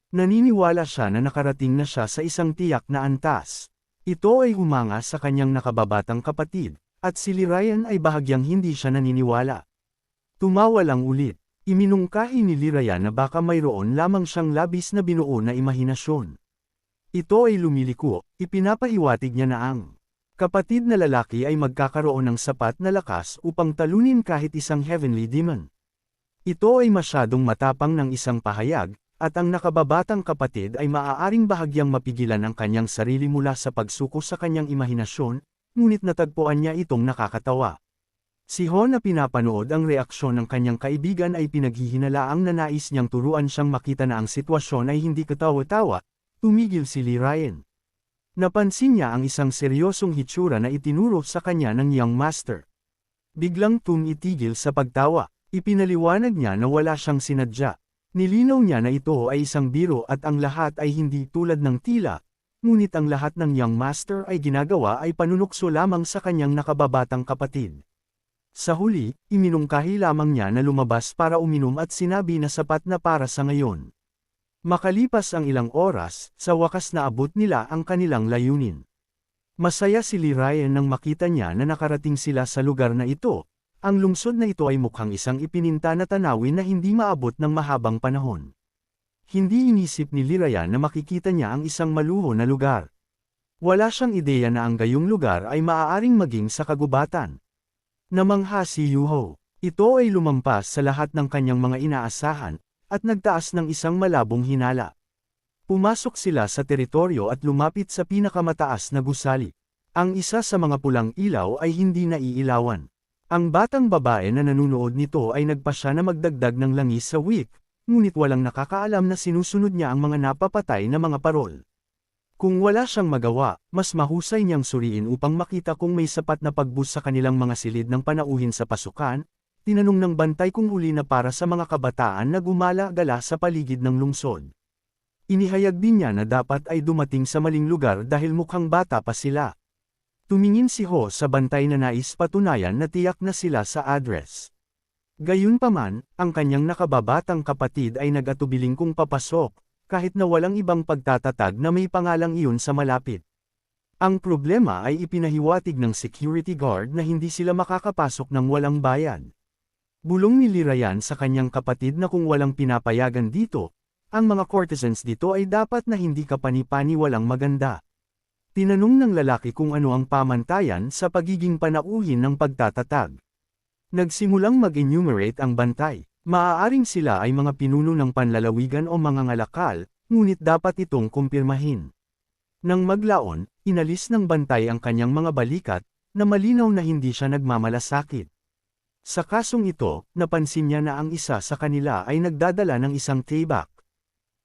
Naniniwala siya na nakarating na siya sa isang tiyak na antas. Ito ay humanga sa kanyang nakababatang kapatid, at si Lirayan ay bahagyang hindi siya naniniwala. Tumawa lang ulit. Iminungkahi ni Lirayan na baka mayroon lamang siyang labis na binuo na imahinasyon. Ito ay lumiliko, ipinapahiwatig niya na ang kapatid na lalaki ay magkakaroon ng sapat na lakas upang talunin kahit isang heavenly demon. Ito ay masyadong matapang ng isang pahayag, at ang nakababatang kapatid ay maaaring bahagyang mapigilan ang kanyang sarili mula sa pagsuko sa kanyang imahinasyon, ngunit natagpuan niya itong nakakatawa. Si Ho na pinapanood ang reaksyon ng kanyang kaibigan ay pinaghihinalaang na nais niyang turuan siyang makita na ang sitwasyon ay hindi katawa-tawa, tumigil si Lirayan. Napansin niya ang isang seryosong hitsura na itinuro sa kanya ng young master. Biglang tumitigil sa pagtawa, ipinaliwanag niya na wala siyang sinadya. Nilinaw niya na ito ay isang biro at ang lahat ay hindi tulad ng tila, ngunit ang lahat ng young master ay ginagawa ay panunukso lamang sa kanyang nakababatang kapatid. Sa huli, iminungkahi lamang niya na lumabas para uminom at sinabi na sapat na para sa ngayon. Makalipas ang ilang oras, sa wakas na abot nila ang kanilang layunin. Masaya si Lirayan nang makita niya na nakarating sila sa lugar na ito. Ang lungsod na ito ay mukhang isang ipininta na tanawin na hindi maabot ng mahabang panahon. Hindi inisip ni Lirayan na makikita niya ang isang maluho na lugar. Wala siyang ideya na ang gayong lugar ay maaaring maging sa kagubatan. Namangha si Yuho. Ito ay lumampas sa lahat ng kanyang mga inaasahan, at nagtaas ng isang malabong hinala. Pumasok sila sa teritoryo at lumapit sa pinakamataas na gusali. Ang isa sa mga pulang ilaw ay hindi naiilawan. Ang batang babae na nanunood nito ay nagpasya na magdagdag ng langis sa wick, ngunit walang nakakaalam na sinusunod niya ang mga napapatay na mga parol. Kung wala siyang magawa, mas mahusay niyang suriin upang makita kung may sapat na pagbus sa kanilang mga silid ng panauhin sa pasukan. Tinanong ng bantay kung huli na para sa mga kabataan na gumala-gala sa paligid ng lungsod. Inihayag din niya na dapat ay dumating sa maling lugar dahil mukhang bata pa sila. Tumingin si Ho sa bantay na nais patunayan na tiyak na sila sa address. Gayunpaman, ang kanyang nakababatang kapatid ay nag-atubiling kung papasok, kahit na walang ibang pagtatatag na may pangalang iyon sa malapit. Ang problema ay ipinahiwatig ng security guard na hindi sila makakapasok ng walang bayad. Bulong ni Lirayan sa kanyang kapatid na kung walang pinapayagan dito, ang mga courtesans dito ay dapat na hindi kapani-pani walang maganda. Tinanong ng lalaki kung ano ang pamantayan sa pagiging panauhin ng pagtatatag. Nagsimulang mag-enumerate ang bantay. Maaaring sila ay mga pinuno ng panlalawigan o mga ngalakal, ngunit dapat itong kumpirmahin. Nang maglaon, inalis ng bantay ang kanyang mga balikat, na malinaw na hindi siya nagmamalasakit. Sa kasong ito, napansin niya na ang isa sa kanila ay nagdadala ng isang taybak.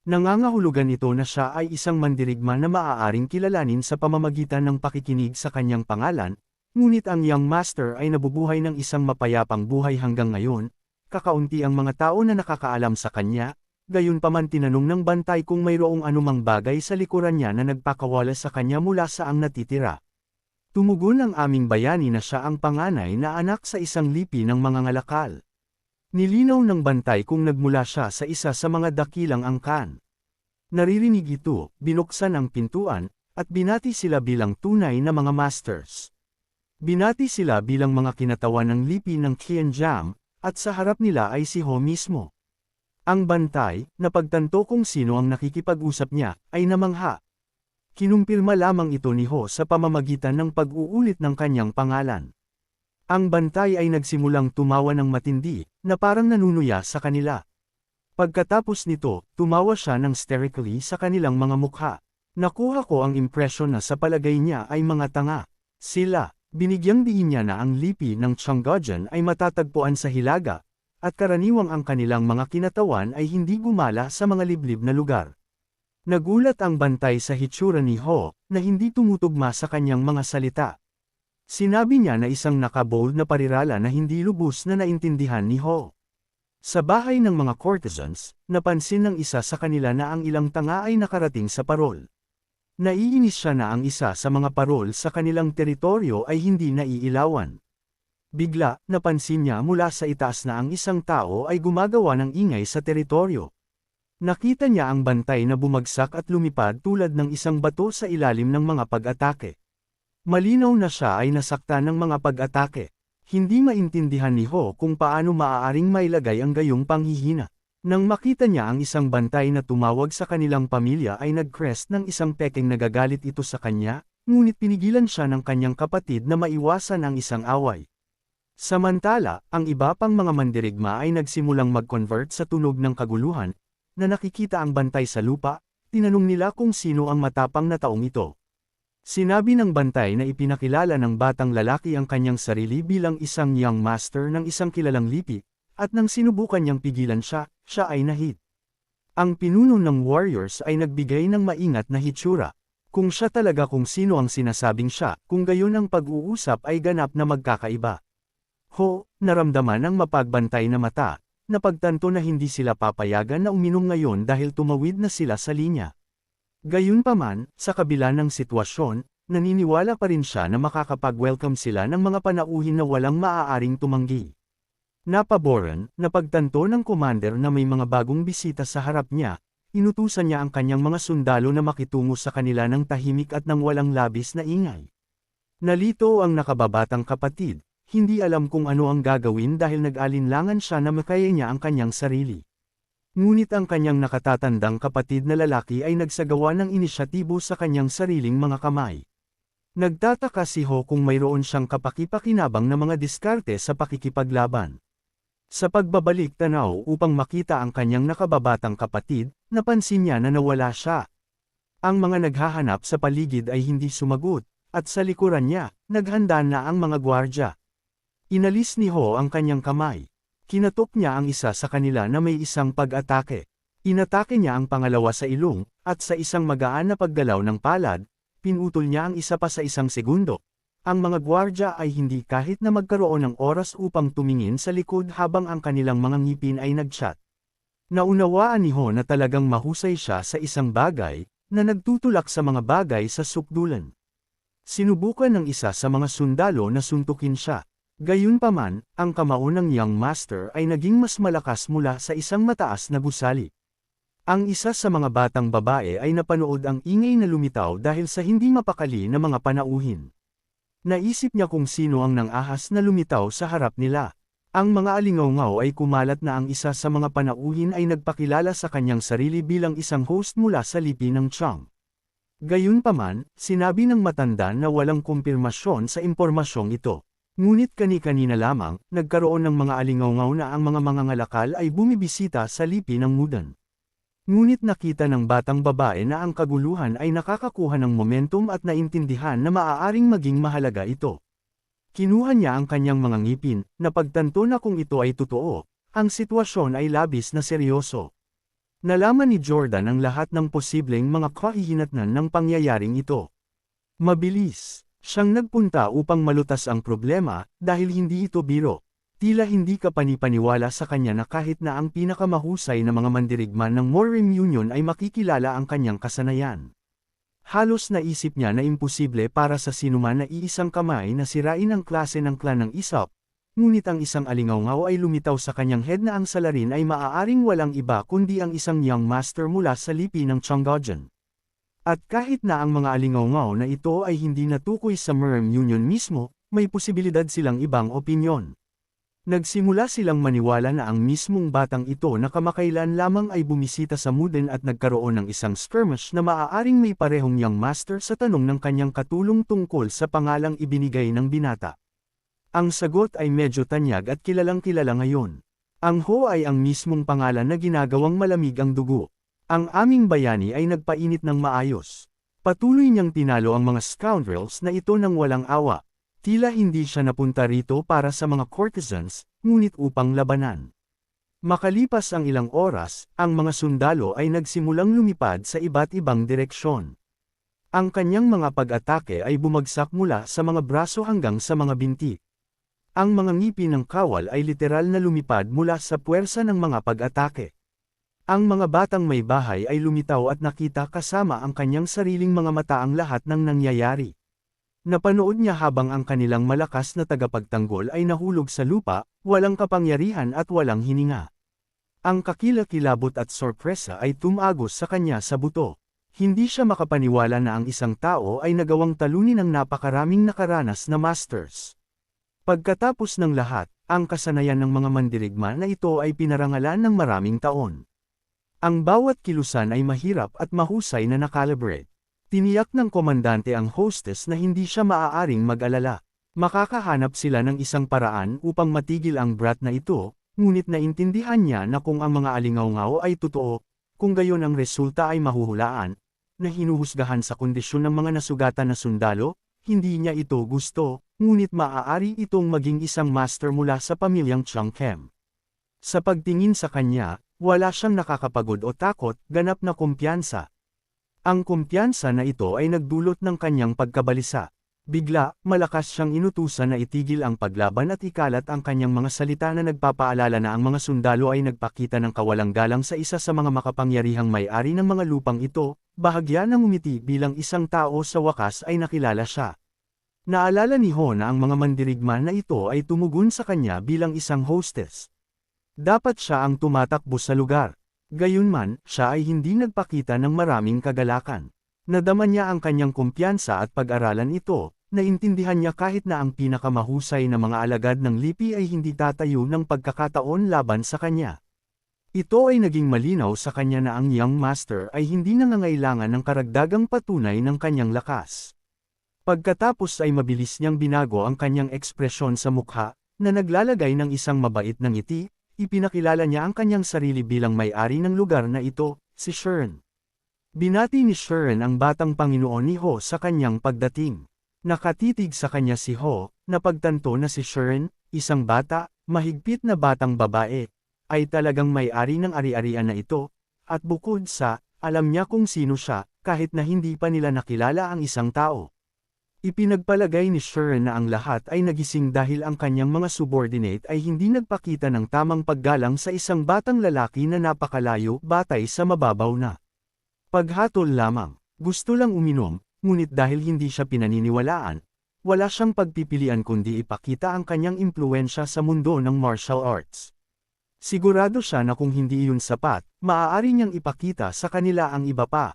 Nangangahulugan ito na siya ay isang mandirigma na maaaring kilalanin sa pamamagitan ng pakikinig sa kanyang pangalan, ngunit ang young master ay nabubuhay ng isang mapayapang buhay hanggang ngayon. Kakaunti ang mga tao na nakakaalam sa kanya, gayunpaman tinanong ng bantay kung mayroong anumang bagay sa likuran niya na nagpakawala sa kanya mula sa ang natitira. Tumugon ang aming bayani na siya ang panganay na anak sa isang lipi ng mga ngalakal. Nilinaw ng bantay kung nagmula siya sa isa sa mga dakilang angkan. Naririnig ito, binuksan ang pintuan, at binati sila bilang tunay na mga masters. Binati sila bilang mga kinatawan ng lipi ng Qianjam, at sa harap nila ay si Ho mismo. Ang bantay, na pagtanto kung sino ang nakikipag-usap niya, ay namangha. Kinumpirma lamang ito ni Ho sa pamamagitan ng pag-uulit ng kanyang pangalan. Ang bantay ay nagsimulang tumawa ng matindi, na parang nanunuya sa kanila. Pagkatapos nito, tumawa siya ng hysterically sa kanilang mga mukha. Nakuha ko ang impresyon na sa palagay niya ay mga tanga. Sila. Binigyang diin niya na ang lipi ng Changgajan ay matatagpuan sa Hilaga, at karaniwang ang kanilang mga kinatawan ay hindi gumala sa mga liblib na lugar. Nagulat ang bantay sa hitsura ni Ho, na hindi tumutugma sa kanyang mga salita. Sinabi niya na isang nakabold na parirala na hindi lubos na naintindihan ni Ho. Sa bahay ng mga courtesans, napansin ng isa sa kanila na ang ilang tanga ay nakarating sa parol. Naiinis siya na ang isa sa mga parol sa kanilang teritoryo ay hindi naiilawan. Bigla, napansin niya mula sa itaas na ang isang tao ay gumagawa ng ingay sa teritoryo. Nakita niya ang bantay na bumagsak at lumipad tulad ng isang bato sa ilalim ng mga pag-atake. Malinaw na siya ay nasaktan ng mga pag-atake. Hindi maintindihan ni Ho kung paano maaaring mailagay ang gayong panghihina. Nang makita niya ang isang bantay na tumawag sa kanilang pamilya ay nag-crest ng isang pekeng nagagalit ito sa kanya, ngunit pinigilan siya ng kanyang kapatid na maiwasan ang isang away. Samantala, ang iba pang mga mandirigma ay nagsimulang mag-convert sa tunog ng kaguluhan, na nakikita ang bantay sa lupa, tinanong nila kung sino ang matapang na taong ito. Sinabi ng bantay na ipinakilala ng batang lalaki ang kanyang sarili bilang isang young master ng isang kilalang lipi, at nang sinubukan niyang pigilan siya, siya ay nahit. Ang pinuno ng warriors ay nagbigay ng maingat na hitsura. Kung siya talaga kung sino ang sinasabing siya, kung gayon ang pag-uusap ay ganap na magkakaiba. Ho, naramdaman ng mapagbantay na mata, napagtanto na hindi sila papayagan na uminom ngayon dahil tumawid na sila sa linya. Gayunpaman, sa kabila ng sitwasyon, naniniwala pa rin siya na makakapag-welcome sila ng mga panauhin na walang maaaring tumanggi. Napaboran, napagtanto ng commander na may mga bagong bisita sa harap niya, inutusan niya ang kanyang mga sundalo na makitungo sa kanila ng tahimik at ng walang labis na ingay. Nalito ang nakababatang kapatid, hindi alam kung ano ang gagawin dahil nag-alinlangan siya na makaya niya ang kanyang sarili. Ngunit ang kanyang nakatatandang kapatid na lalaki ay nagsagawa ng inisyatibo sa kanyang sariling mga kamay. Nagtataka si Ho kung mayroon siyang kapaki-pakinabang na mga diskarte sa pakikipaglaban. Sa pagbabalik tanaw upang makita ang kanyang nakababatang kapatid, napansin niya na nawala siya. Ang mga naghahanap sa paligid ay hindi sumagot, at sa likuran niya, naghanda na ang mga gwardya. Inalis ni Ho ang kanyang kamay. Kinatok niya ang isa sa kanila na may isang pag-atake. Inatake niya ang pangalawa sa ilong, at sa isang magaan na paggalaw ng palad, pinutol niya ang isa pa sa isang segundo. Ang mga gwardya ay hindi kahit na magkaroon ng oras upang tumingin sa likod habang ang kanilang mga ngipin ay nagshot. Naunawaan ni Ho na talagang mahusay siya sa isang bagay, na nagtutulak sa mga bagay sa sukdulan. Sinubukan ng isa sa mga sundalo na suntukin siya. Gayunpaman, ang kamao ng young master ay naging mas malakas mula sa isang mataas na gusali. Ang isa sa mga batang babae ay napanood ang ingay na lumitaw dahil sa hindi mapakali na mga panauhin. Naisip niya kung sino ang nang-ahas na lumitaw sa harap nila. Ang mga alingaw-ngaw ay kumalat na ang isa sa mga panauhin ay nagpakilala sa kanyang sarili bilang isang host mula sa lipi ng Chang. Gayunpaman, sinabi ng matanda na walang kumpirmasyon sa impormasyong ito. Ngunit kani-kanina lamang, nagkaroon ng mga alingaw-ngaw na ang mga mangangalakal ay bumibisita sa lipi ng Mudan. Ngunit nakita ng batang babae na ang kaguluhan ay nakakakuha ng momentum at naintindihan na maaaring maging mahalaga ito. Kinuha niya ang kanyang mga ngipin, napagtanto na kung ito ay totoo, ang sitwasyon ay labis na seryoso. Nalaman ni Jordan ang lahat ng posibleng mga kahihinatnan ng pangyayaring ito. Mabilis, siyang nagpunta upang malutas ang problema, dahil hindi ito biro. Tila hindi ka panipaniwala sa kanya na kahit na ang pinakamahusay na mga mandirigma ng Morim Union ay makikilala ang kanyang kasanayan. Halos naisip niya na imposible para sa sinuman na iisang kamay na sirain ang klase ng klan ng Isop, ngunit ang isang alingaw-ngaw ay lumitaw sa kanyang head na ang salarin ay maaaring walang iba kundi ang isang young master mula sa lipi ng Changgajan. At kahit na ang mga alingaw-ngaw na ito ay hindi natukoy sa Morim Union mismo, may posibilidad silang ibang opinyon. Nagsimula silang maniwala na ang mismong batang ito na kamakailan lamang ay bumisita sa Mudan at nagkaroon ng isang skirmish na maaaring may parehong young master sa tanong ng kanyang katulong tungkol sa pangalang ibinigay ng binata. Ang sagot ay medyo tanyag at kilalang-kilala ngayon. Ang Ho ay ang mismong pangalan na ginagawang malamig ang dugo. Ang aming bayani ay nagpainit ng maayos. Patuloy niyang tinalo ang mga scoundrels na ito ng walang awa. Tila hindi siya napunta rito para sa mga courtesans, ngunit upang labanan. Makalipas ang ilang oras, ang mga sundalo ay nagsimulang lumipad sa iba't ibang direksyon. Ang kanyang mga pag-atake ay bumagsak mula sa mga braso hanggang sa mga binti. Ang mga ngipin ng kawal ay literal na lumipad mula sa puwersa ng mga pag-atake. Ang mga batang may bahay ay lumitaw at nakita kasama ang kanyang sariling mga mata ang lahat ng nangyayari. Napanood niya habang ang kanilang malakas na tagapagtanggol ay nahulog sa lupa, walang kapangyarihan at walang hininga. Ang kakilakilabot at sorpresa ay tumagos sa kanya sa buto. Hindi siya makapaniwala na ang isang tao ay nagawang talunin ng napakaraming nakaranas na masters. Pagkatapos ng lahat, ang kasanayan ng mga mandirigma na ito ay pinarangalan ng maraming taon. Ang bawat kilusan ay mahirap at mahusay na nakalibrate. Tiniyak ng komandante ang hostess na hindi siya maaaring mag-alala. Makakahanap sila ng isang paraan upang matigil ang brat na ito, ngunit naintindihan niya na kung ang mga alingaw-ngaw ay totoo, kung gayon ang resulta ay mahuhulaan, na hinuhusgahan sa kondisyon ng mga nasugatan na sundalo, hindi niya ito gusto, ngunit maaari itong maging isang master mula sa pamilyang Changkem. Sa pagtingin sa kanya, wala siyang nakakapagod o takot, ganap na kumpiyansa. Ang kumpiyansa na ito ay nagdulot ng kanyang pagkabalisa. Bigla, malakas siyang inutusan na itigil ang paglaban at ikalat ang kanyang mga salita na nagpapaalala na ang mga sundalo ay nagpakita ng kawalang galang sa isa sa mga makapangyarihang may-ari ng mga lupang ito, bahagya ng umiti bilang isang tao sa wakas ay nakilala siya. Naalala ni Ho na ang mga mandirigma na ito ay tumugon sa kanya bilang isang hostess. Dapat siya ang tumatakbo sa lugar. Gayunman, siya ay hindi nagpakita ng maraming kagalakan. Nadama niya ang kanyang kumpiyansa at pag-aralan ito, naintindihan niya kahit na ang pinakamahusay na mga alagad ng lipi ay hindi tatayo ng pagkakataon laban sa kanya. Ito ay naging malinaw sa kanya na ang Young Master ay hindi nangangailangan ng karagdagang patunay ng kanyang lakas. Pagkatapos ay mabilis niyang binago ang kanyang ekspresyon sa mukha, na naglalagay ng isang mabait na ngiti, ipinakilala niya ang kanyang sarili bilang may-ari ng lugar na ito, si Shern. Binati ni Shern ang batang Panginoon ni Ho sa kanyang pagdating. Nakatitig sa kanya si Ho, napagtanto na si Shern, isang bata, mahigpit na batang babae, ay talagang may-ari ng ari-arian na ito, at bukod sa, alam niya kung sino siya, kahit na hindi pa nila nakilala ang isang tao. Ipinagpalagay ni Shern na ang lahat ay nagising dahil ang kanyang mga subordinate ay hindi nagpakita ng tamang paggalang sa isang batang lalaki na napakalayo batay sa mababaw na paghatol lamang. Gusto lang uminom, ngunit dahil hindi siya pinaniniwalaan, wala siyang pagpipilian kundi ipakita ang kanyang impluwensya sa mundo ng martial arts. Sigurado siya na kung hindi iyon sapat, maaari niyang ipakita sa kanila ang iba pa.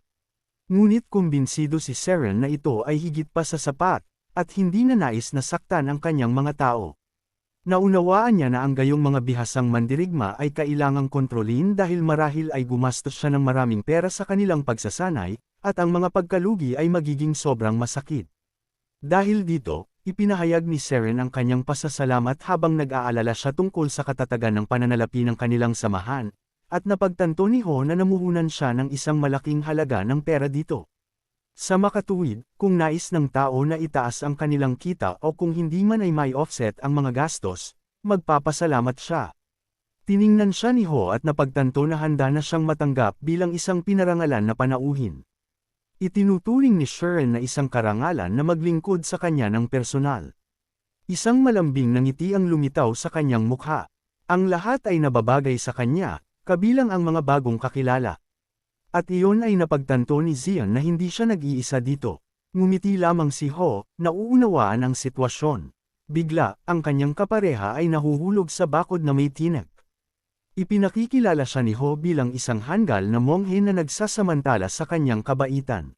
Ngunit kumbinsido si Seren na ito ay higit pa sa sapat, at hindi na nais na saktan ang kanyang mga tao. Naunawaan niya na ang gayong mga bihasang mandirigma ay kailangang kontrolin dahil marahil ay gumastos siya ng maraming pera sa kanilang pagsasanay, at ang mga pagkalugi ay magiging sobrang masakit. Dahil dito, ipinahayag ni Seren ang kanyang pasasalamat habang nag-aalala siya tungkol sa katatagan ng pananalapi ng kanilang samahan, at napagtanto ni Ho na namuhunan siya ng isang malaking halaga ng pera dito. Sa makatuwid, kung nais ng tao na itaas ang kanilang kita o kung hindi man ay may offset ang mga gastos, magpapasalamat siya. Tiningnan siya ni Ho at napagtanto na handa na siyang matanggap bilang isang pinarangalan na panauhin. Itinuturing ni Shern na isang karangalan na maglingkod sa kanya ng personal. Isang malambing na ngiti ang lumitaw sa kanyang mukha. Ang lahat ay nababagay sa kanya, kabilang ang mga bagong kakilala. At iyon ay napagtanto ni Xian na hindi siya nag-iisa dito. Ngumiti lamang si Ho, nauunawaan ang sitwasyon. Bigla, ang kanyang kapareha ay nahuhulog sa bakod na may tinek. Ipinakikilala siya ni Ho bilang isang hanggal na monghe na nagsasamantala sa kanyang kabaitan.